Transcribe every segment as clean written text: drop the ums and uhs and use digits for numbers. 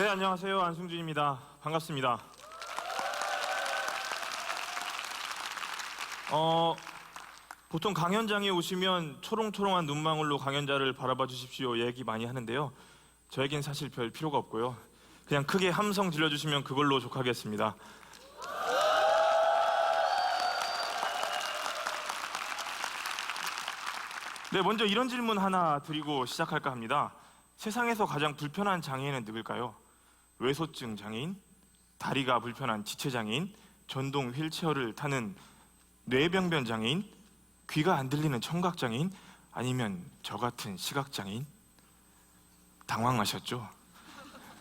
네, 안녕하세요. 안승준입니다. 반갑습니다. 보통 강연장에 오시면 초롱초롱한 눈망울로 강연자를 바라봐 주십시오 얘기 많이 하는데요. 저에겐 사실 별 필요가 없고요. 그냥 크게 함성 질러주시면 그걸로 족하겠습니다. 네, 먼저 이런 질문 하나 드리고 시작할까 합니다. 세상에서 가장 불편한 장애인은 누굴까요? 외소증 장애인, 다리가 불편한 지체장애인, 전동 휠체어를 타는 뇌병변 장애인, 귀가 안 들리는 청각장애인, 아니면 저 같은 시각장애인? 당황하셨죠?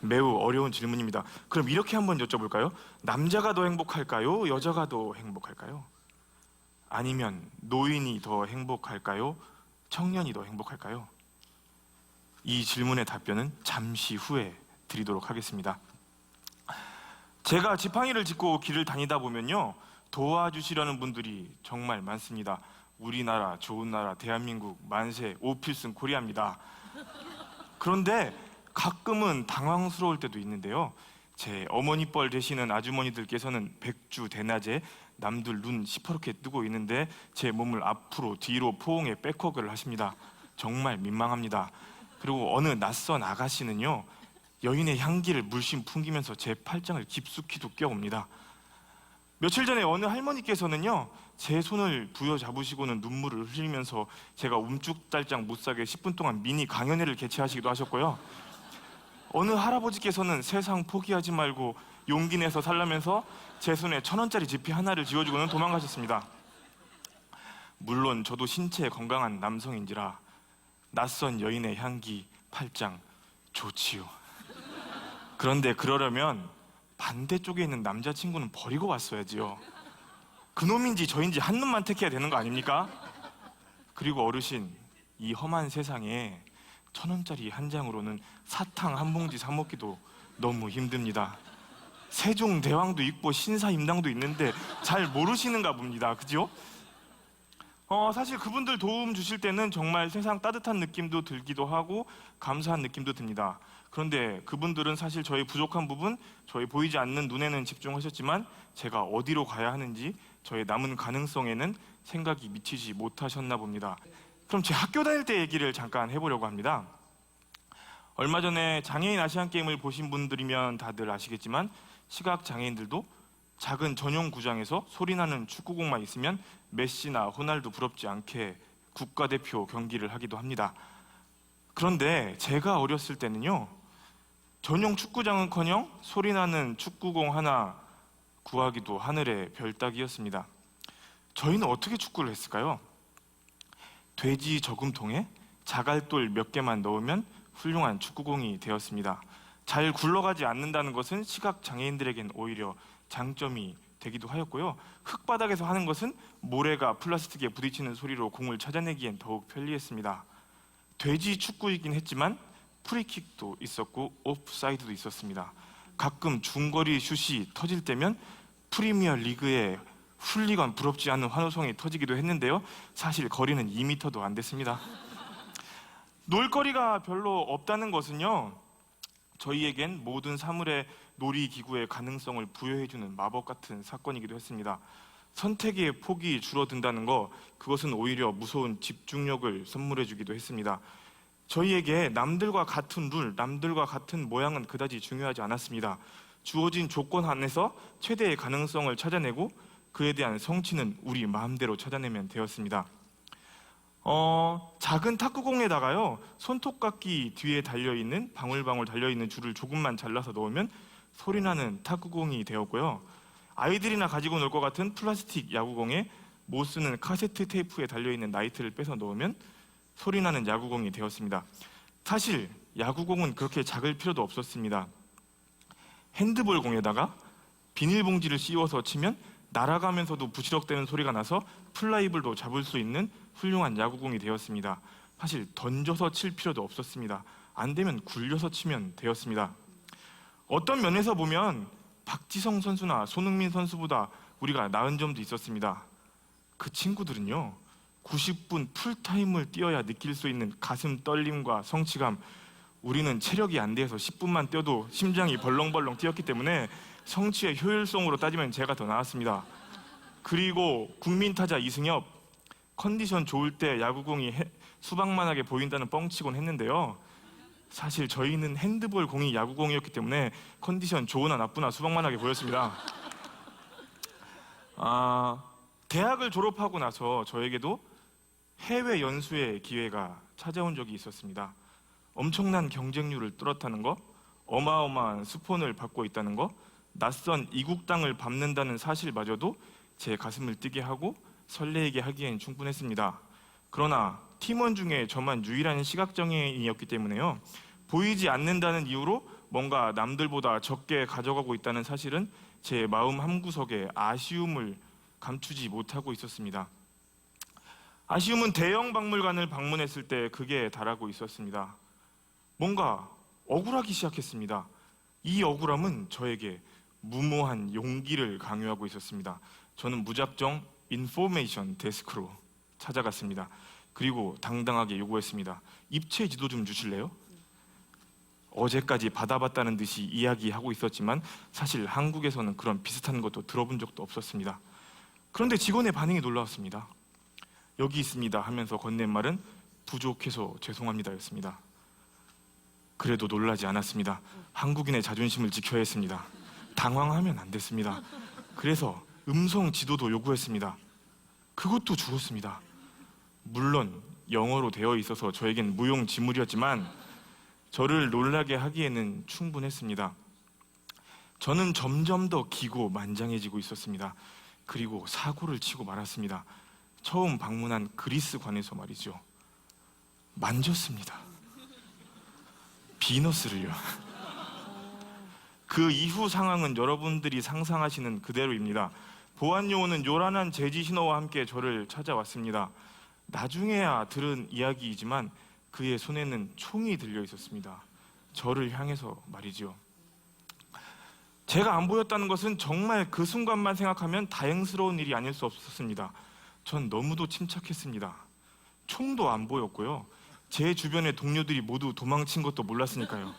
매우 어려운 질문입니다. 그럼 이렇게 한번 여쭤볼까요? 남자가 더 행복할까요? 여자가 더 행복할까요? 아니면 노인이 더 행복할까요? 청년이 더 행복할까요? 이 질문의 답변은 잠시 후에 드리도록 하겠습니다. 제가 지팡이를 짚고 길을 다니다 보면요, 도와주시려는 분들이 정말 많습니다. 우리나라 좋은 나라 대한민국 만세 오필승 코리아입니다. 그런데 가끔은 당황스러울 때도 있는데요, 제 어머니 뻘 되시는 아주머니들께서는 백주 대낮에 남들 눈 시퍼렇게 뜨고 있는데 제 몸을 앞으로 뒤로 포옹에 백허그를 하십니다. 정말 민망합니다. 그리고 어느 낯선 아가씨는요, 여인의 향기를 물씬 풍기면서 제 팔짱을 깊숙이도 껴옵니다. 며칠 전에 어느 할머니께서는요, 제 손을 부여잡으시고는 눈물을 흘리면서 제가 움쭉달짝 못사게 10분 동안 미니 강연회를 개최하시기도 하셨고요. 어느 할아버지께서는 세상 포기하지 말고 용기 내서 살라면서 제 손에 1,000원짜리 지폐 하나를 쥐어주고는 도망가셨습니다. 물론 저도 신체 건강한 남성인지라 낯선 여인의 향기, 팔짱 좋지요. 그런데 그러려면 반대쪽에 있는 남자친구는 버리고 왔어야지요. 그놈인지 저인지 한 놈만 택해야 되는 거 아닙니까? 그리고 어르신, 이 험한 세상에 1,000원짜리 한 장으로는 사탕 한 봉지 사 먹기도 너무 힘듭니다. 세종대왕도 있고 신사임당도 있는데 잘 모르시는가 봅니다. 그죠? 사실 그분들 도움 주실 때는 정말 세상 따뜻한 느낌도 들기도 하고 감사한 느낌도 듭니다. 그런데 그분들은 사실 저희 부족한 부분, 저희 보이지 않는 눈에는 집중하셨지만 제가 어디로 가야 하는지, 저의 남은 가능성에는 생각이 미치지 못하셨나 봅니다. 그럼 제 학교 다닐 때 얘기를 잠깐 해보려고 합니다. 얼마 전에 장애인 아시안게임을 보신 분들이면 다들 아시겠지만 시각장애인들도 작은 전용 구장에서 소리나는 축구공만 있으면 메시나 호날두 부럽지 않게 국가대표 경기를 하기도 합니다. 그런데 제가 어렸을 때는요, 전용 축구장은커녕 소리나는 축구공 하나 구하기도 하늘의 별 따기였습니다. 저희는 어떻게 축구를 했을까요? 돼지 저금통에 자갈돌 몇 개만 넣으면 훌륭한 축구공이 되었습니다. 잘 굴러가지 않는다는 것은 시각장애인들에겐 오히려 장점이 되기도 하였고요, 흙바닥에서 하는 것은 모래가 플라스틱에 부딪히는 소리로 공을 찾아내기엔 더욱 편리했습니다. 돼지 축구이긴 했지만 프리킥도 있었고 오프사이드도 있었습니다. 가끔 중거리 슛이 터질 때면 프리미어 리그의 훌리건 부럽지 않은 환호성이 터지기도 했는데요, 사실 거리는 2m도 안 됐습니다. 놀거리가 별로 없다는 것은요, 저희에겐 모든 사물의 놀이기구의 가능성을 부여해주는 마법 같은 사건이기도 했습니다. 선택의 폭이 줄어든다는 거, 그것은 오히려 무서운 집중력을 선물해주기도 했습니다. 저희에게 남들과 같은 룰, 남들과 같은 모양은 그다지 중요하지 않았습니다. 주어진 조건 안에서 최대의 가능성을 찾아내고 그에 대한 성취는 우리 마음대로 찾아내면 되었습니다. 작은 탁구공에다가요, 손톱깎이 뒤에 달려있는 방울방울 달려있는 줄을 조금만 잘라서 넣으면 소리나는 탁구공이 되었고요, 아이들이나 가지고 놀 것 같은 플라스틱 야구공에 못 쓰는 카세트 테이프에 달려있는 나이트를 빼서 넣으면 소리나는 야구공이 되었습니다. 사실 야구공은 그렇게 작을 필요도 없었습니다. 핸드볼 공에다가 비닐봉지를 씌워서 치면 날아가면서도 부시럭대는 소리가 나서 플라이볼도 잡을 수 있는 훌륭한 야구공이 되었습니다. 사실 던져서 칠 필요도 없었습니다. 안 되면 굴려서 치면 되었습니다. 어떤 면에서 보면 박지성 선수나 손흥민 선수보다 우리가 나은 점도 있었습니다. 그 친구들은요, 90분 풀타임을 뛰어야 느낄 수 있는 가슴 떨림과 성취감, 우리는 체력이 안 돼서 10분만 뛰어도 심장이 벌렁벌렁 뛰었기 때문에 성취의 효율성으로 따지면 제가 더 나았습니다. 그리고 국민타자 이승엽, 컨디션 좋을 때 야구공이 수박만하게 보인다는 뻥치곤 했는데요. 사실 저희는 핸드볼 공이 야구공이었기 때문에 컨디션 좋으나 나쁘나 수박만하게 보였습니다. 대학을 졸업하고 나서 저에게도 해외 연수의 기회가 찾아온 적이 있었습니다. 엄청난 경쟁률을 뚜렷하는 거, 어마어마한 스폰을 받고 있다는 거, 낯선 이국 땅을 밟는다는 사실마저도 제 가슴을 뛰게 하고 설레게 하기엔 충분했습니다. 그러나 팀원 중에 저만 유일한 시각장애인이었기 때문에요. 보이지 않는다는 이유로 뭔가 남들보다 적게 가져가고 있다는 사실은 제 마음 한구석에 아쉬움을 감추지 못하고 있었습니다. 아쉬움은 대형 박물관을 방문했을 때 극에 달하고 있었습니다. 뭔가 억울하기 시작했습니다. 이 억울함은 저에게 무모한 용기를 강요하고 있었습니다. 저는 무작정 인포메이션 데스크로 찾아갔습니다. 그리고 당당하게 요구했습니다. 입체 지도 좀 주실래요? 어제까지 받아봤다는 듯이 이야기하고 있었지만 사실 한국에서는 그런 비슷한 것도 들어본 적도 없었습니다. 그런데 직원의 반응이 놀라웠습니다. 여기 있습니다 하면서 건넨 말은 부족해서 죄송합니다였습니다. 그래도 놀라지 않았습니다. 한국인의 자존심을 지켜야 했습니다. 당황하면 안 됐습니다. 그래서 음성 지도도 요구했습니다. 그것도 주었습니다. 물론 영어로 되어 있어서 저에겐 무용지물이었지만 저를 놀라게 하기에는 충분했습니다. 저는 점점 더 기고 만장해지고 있었습니다. 그리고 사고를 치고 말았습니다. 처음 방문한 그리스관에서 말이죠. 만졌습니다. 비너스를요. 그 이후 상황은 여러분들이 상상하시는 그대로입니다. 보안 요원은 요란한 제지 신호와 함께 저를 찾아왔습니다. 나중에야 들은 이야기이지만 그의 손에는 총이 들려 있었습니다. 저를 향해서 말이죠. 제가 안 보였다는 것은 정말 그 순간만 생각하면 다행스러운 일이 아닐 수 없었습니다. 전 너무도 침착했습니다. 총도 안 보였고요. 제 주변의 동료들이 모두 도망친 것도 몰랐으니까요.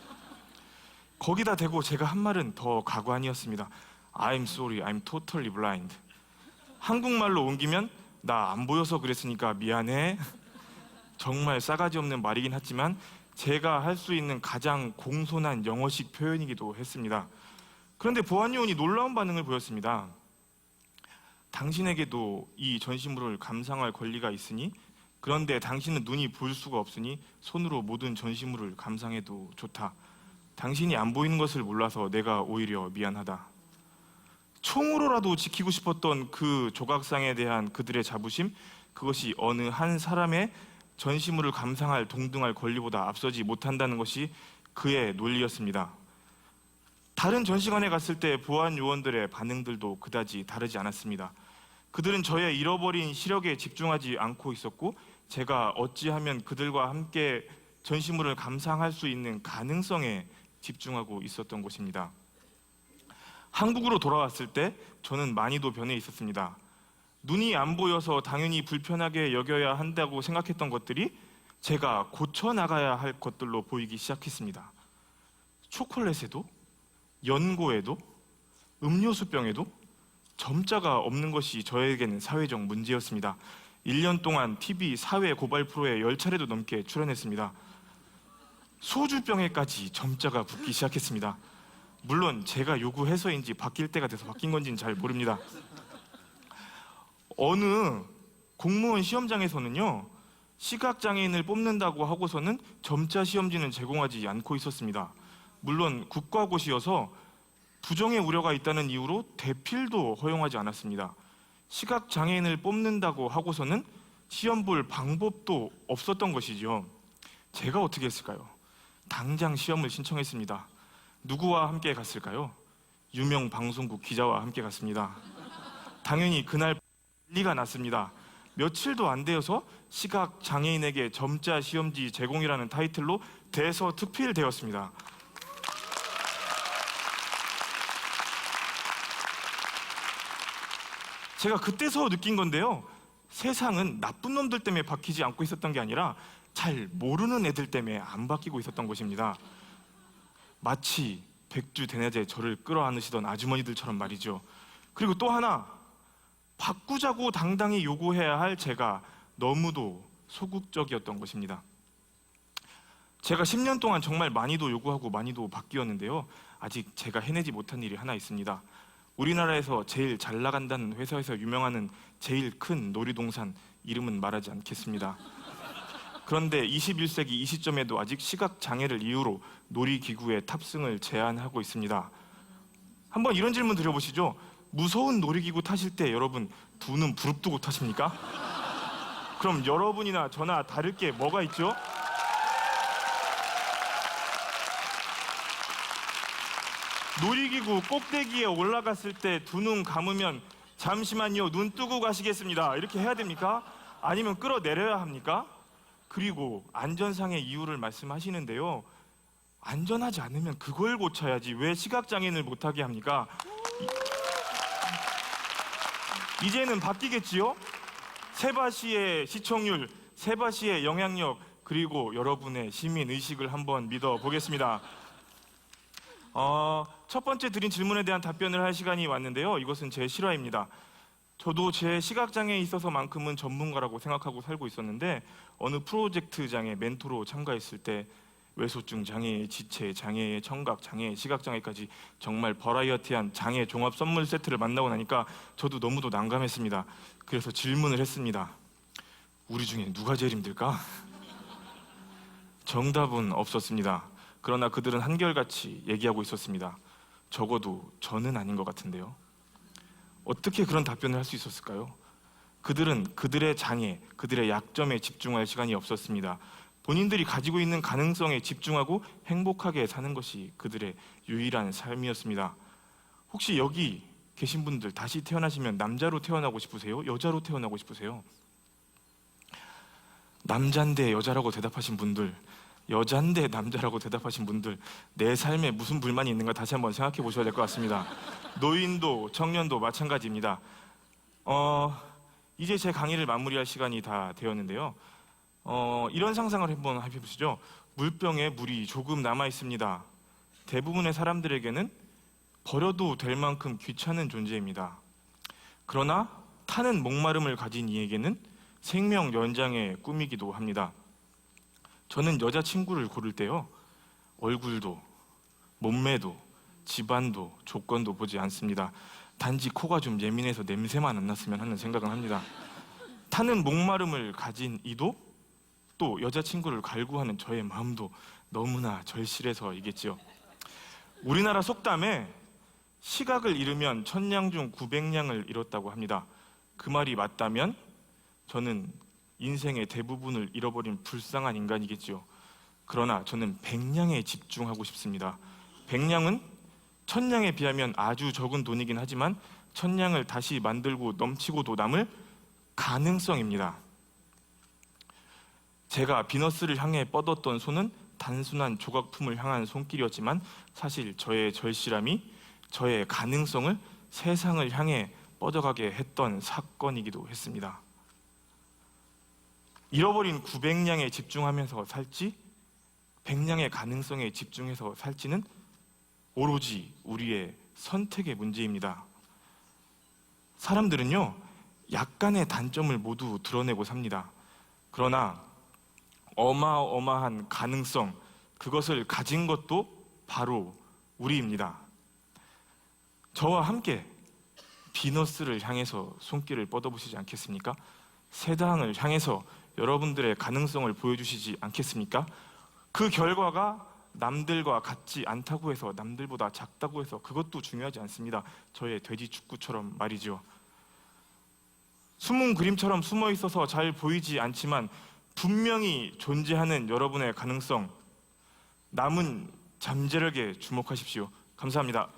거기다 대고 제가 한 말은 더 가관이었습니다. I'm sorry, I'm totally blind. 한국말로 옮기면 나 안 보여서 그랬으니까 미안해. 정말 싸가지 없는 말이긴 하지만 제가 할 수 있는 가장 공손한 영어식 표현이기도 했습니다. 그런데 보안 요원이 놀라운 반응을 보였습니다. 당신에게도 이 전시물을 감상할 권리가 있으니, 그런데 당신은 눈이 볼 수가 없으니 손으로 모든 전시물을 감상해도 좋다. 당신이 안 보이는 것을 몰라서 내가 오히려 미안하다. 총으로라도 지키고 싶었던 그 조각상에 대한 그들의 자부심, 그것이 어느 한 사람의 전시물을 감상할 동등할 권리보다 앞서지 못한다는 것이 그의 논리였습니다. 다른 전시관에 갔을 때 보안 요원들의 반응들도 그다지 다르지 않았습니다. 그들은 저의 잃어버린 시력에 집중하지 않고 있었고, 제가 어찌하면 그들과 함께 전시물을 감상할 수 있는 가능성에 집중하고 있었던 것입니다. 한국으로 돌아왔을 때 저는 많이도 변해 있었습니다. 눈이 안 보여서 당연히 불편하게 여겨야 한다고 생각했던 것들이 제가 고쳐나가야 할 것들로 보이기 시작했습니다. 초콜릿에도, 연고에도, 음료수병에도 점자가 없는 것이 저에게는 사회적 문제였습니다. 1년 동안 TV 사회 고발 프로에 10차례도 넘게 출연했습니다. 소주병에까지 점자가 붙기 시작했습니다. 물론 제가 요구해서인지 바뀔 때가 돼서 바뀐 건지는 잘 모릅니다. 어느 공무원 시험장에서는요, 시각장애인을 뽑는다고 하고서는 점자 시험지는 제공하지 않고 있었습니다. 물론 국가고시여서 부정의 우려가 있다는 이유로 대필도 허용하지 않았습니다. 시각장애인을 뽑는다고 하고서는 시험 볼 방법도 없었던 것이죠. 제가 어떻게 했을까요? 당장 시험을 신청했습니다. 누구와 함께 갔을까요? 유명 방송국 기자와 함께 갔습니다. 당연히 그날 난리가 났습니다. 며칠도 안 되어서 시각장애인에게 점자 시험지 제공이라는 타이틀로 대서특필되었습니다. 제가 그때서 느낀 건데요. 세상은 나쁜 놈들 때문에 바뀌지 않고 있었던 게 아니라 잘 모르는 애들 때문에 안 바뀌고 있었던 것입니다. 마치 백주대낮에 저를 끌어안으시던 아주머니들처럼 말이죠. 그리고 또 하나, 바꾸자고 당당히 요구해야 할 제가 너무도 소극적이었던 것입니다. 제가 10년 동안 정말 많이도 요구하고 많이도 바뀌었는데요. 아직 제가 해내지 못한 일이 하나 있습니다. 우리나라에서 제일 잘 나간다는 회사에서 유명하는 제일 큰 놀이동산, 이름은 말하지 않겠습니다. 그런데 21세기 이 시점에도 아직 시각장애를 이유로 놀이기구의 탑승을 제한하고 있습니다. 한번 이런 질문 드려보시죠. 무서운 놀이기구 타실 때 여러분 두 눈 부릅뜨고 타십니까? 그럼 여러분이나 저나 다를 게 뭐가 있죠? 놀이기구 꼭대기에 올라갔을 때 두 눈 감으면 잠시만요, 눈 뜨고 가시겠습니다, 이렇게 해야 됩니까? 아니면 끌어내려야 합니까? 그리고 안전상의 이유를 말씀하시는데요, 안전하지 않으면 그걸 고쳐야지 왜 시각장애인을 못하게 합니까? 이제는 바뀌겠지요? 세바시의 시청률, 세바시의 영향력, 그리고 여러분의 시민의식을 한번 믿어보겠습니다. 첫 번째 드린 질문에 대한 답변을 할 시간이 왔는데요. 이것은 제 실화입니다. 저도 제 시각장애에 있어서만큼은 전문가라고 생각하고 살고 있었는데, 어느 프로젝트장에 멘토로 참가했을 때 외소증 장애, 지체 장애, 청각 장애, 시각장애까지 정말 버라이어티한 장애 종합 선물 세트를 만나고 나니까 저도 너무도 난감했습니다. 그래서 질문을 했습니다. 우리 중에 누가 제일 힘들까? 정답은 없었습니다. 그러나 그들은 한결같이 얘기하고 있었습니다. 적어도 저는 아닌 것 같은데요. 어떻게 그런 답변을 할 수 있었을까요? 그들은 그들의 장애, 그들의 약점에 집중할 시간이 없었습니다. 본인들이 가지고 있는 가능성에 집중하고 행복하게 사는 것이 그들의 유일한 삶이었습니다. 혹시 여기 계신 분들 다시 태어나시면 남자로 태어나고 싶으세요? 여자로 태어나고 싶으세요? 남잔데 여자라고 대답하신 분들, 여잔데 남자라고 대답하신 분들, 내 삶에 무슨 불만이 있는가 다시 한번 생각해 보셔야 될 것 같습니다. 노인도 청년도 마찬가지입니다. 이제 제 강의를 마무리할 시간이 다 되었는데요. 이런 상상을 한번 해보시죠. 물병에 물이 조금 남아 있습니다. 대부분의 사람들에게는 버려도 될 만큼 귀찮은 존재입니다. 그러나 타는 목마름을 가진 이에게는 생명 연장의 꿈이기도 합니다. 저는 여자친구를 고를 때요, 얼굴도, 몸매도, 집안도, 조건도 보지 않습니다. 단지 코가 좀 예민해서 냄새만 안 났으면 하는 생각은 합니다. 타는 목마름을 가진 이도, 또 여자친구를 갈구하는 저의 마음도 너무나 절실해서이겠지요. 우리나라 속담에 시각을 잃으면 천냥 중 900냥을 잃었다고 합니다. 그 말이 맞다면 저는 인생의 대부분을 잃어버린 불쌍한 인간이겠지요. 그러나 저는 100냥에 집중하고 싶습니다. 100냥은 1000냥에 비하면 아주 적은 돈이긴 하지만 1000냥을 다시 만들고 넘치고도 남을 가능성입니다. 제가 비너스를 향해 뻗었던 손은 단순한 조각품을 향한 손길이었지만 사실 저의 절실함이 저의 가능성을 세상을 향해 뻗어가게 했던 사건이기도 했습니다. 잃어버린 900냥에 집중하면서 살지, 100냥의 가능성에 집중해서 살지는 오로지 우리의 선택의 문제입니다. 사람들은요, 약간의 단점을 모두 드러내고 삽니다. 그러나 어마어마한 가능성, 그것을 가진 것도 바로 우리입니다. 저와 함께 비너스를 향해서 손길을 뻗어보시지 않겠습니까? 세상을 향해서 여러분들의 가능성을 보여주시지 않겠습니까? 그 결과가 남들과 같지 않다고 해서, 남들보다 작다고 해서 그것도 중요하지 않습니다. 저의 돼지 축구처럼 말이죠. 숨은 그림처럼 숨어 있어서 잘 보이지 않지만 분명히 존재하는 여러분의 가능성, 남은 잠재력에 주목하십시오. 감사합니다.